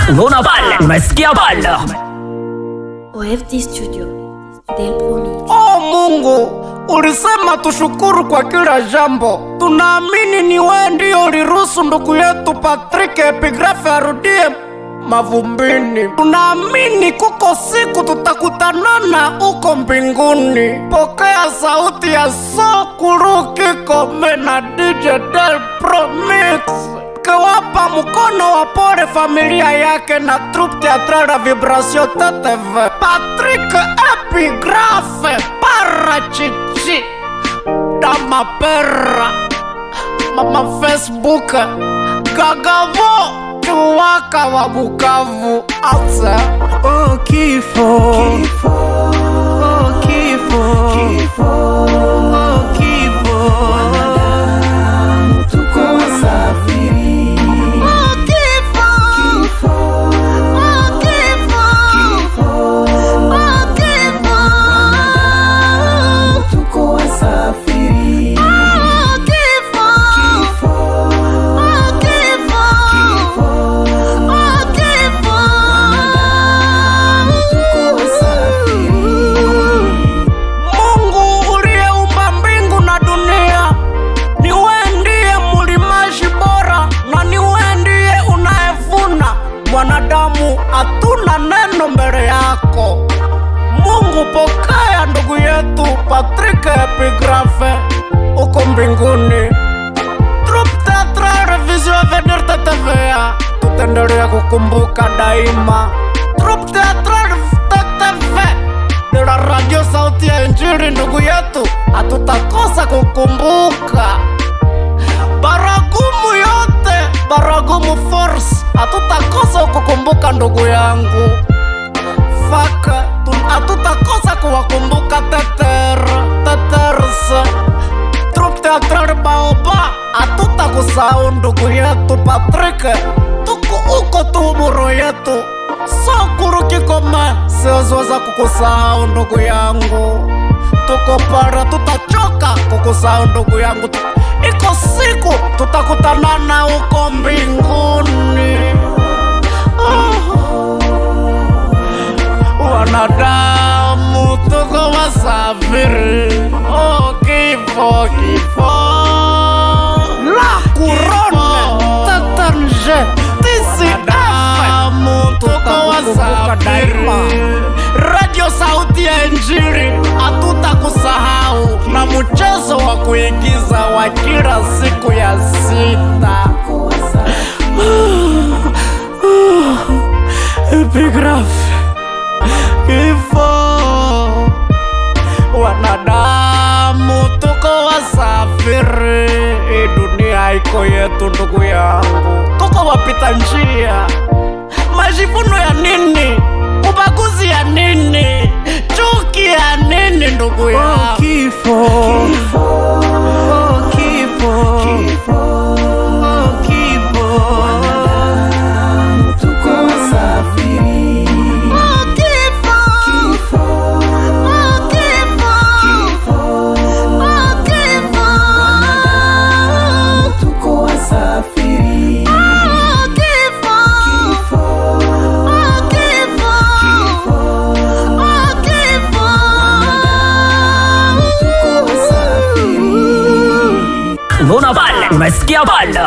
Unaona pale, unasikia pale. OFD Studio Del Promi. Oh Mungu, ulisema tushukuru kwa kila jambo. Tunaamini ni wewe ndio uliruhusu ndugu yetu Patrick Epigraphe arudie mavumbini. Tunaamini kuko siku tutakutanana uko mbinguni. Pokea sauti ya Sokulu Kikome na DJ Del Promi. Kawapa mkono wa pole familia yake na troupe théâtrale Vibration TTV. Patrick Epigraphe Parachichi Dama Perra Mama Facebook Kagabo Tuwaka wa Bukavu Asa Oh kifo, kifo, oh kifo, kifo, oh kifo. Wanadamu tuko wasafiri. Oh kifo, kifo, oh kifo, kifo, oh kifo. Wanadamu tuko wasafiri. Oh kifo, kifo, oh kifo, kifo, oh kifo. Wanadamu tuko wasafiri. Mungu uliyeumba mbingu na dunia, ni wewe ndiye mulimaji bora na ni wewe ndiye unayevuna. Mwanadamu hatuna neno mbele yako. Mungu, pokea ndugu yetu Patrick Epigraphe uko mbinguni. Troupe théâtrale Vision Avenir TTV, tutaendelea kukumbuka daima. Troupe théâtrale TTV de la radio Sauti ya Injili, ndugu yetu, hatutakosa kukumbuka. Baragumu yote, Baragumu Force, hatutakosa kukumbuka ndugu yangu. Faka, hatutakosa kuwakumbuka Teters. Troupe théâtrale Baoba, hatutakusahau ndugu yetu Patrick. Tuko uko tu muro yetu. Sokulu Kikome, siweza kukusahau ndugu yangu. Tuko para, tutachoka kukusahau ndugu yangu. Iko siku tutakutanana uko mbinguni. Wanadamu tuko wasafiri. Oh kifo, kifo, la couronne Tatanje TCF. Wanadamu tuko wasafiri. Radio Sauti ya Injili, hatutakusahau na mchezo wa kuigiza wa kila siku ya sita. Epigraphe kifo. Wanadamu tuko wasafiri. Hii dunia iko yetu ndugu yangu. Tuko wapita njia. Majivuno ya nini? Ubaguzi ya nini? Chuki ya nini ndugu yangu? Oh kifo, kifo, oh kifo, kifo, oh kifo. Wanadamu tuko wasafiri. Oh kifo, kifo, oh kifo, kifo, oh kifo. Wanadamu tuko wasafiri. Oh kifo, kifo, oh kifo, kifo, oh kifo. Wanadamu tuko wasafiri. Unaona pale, unasikia pale.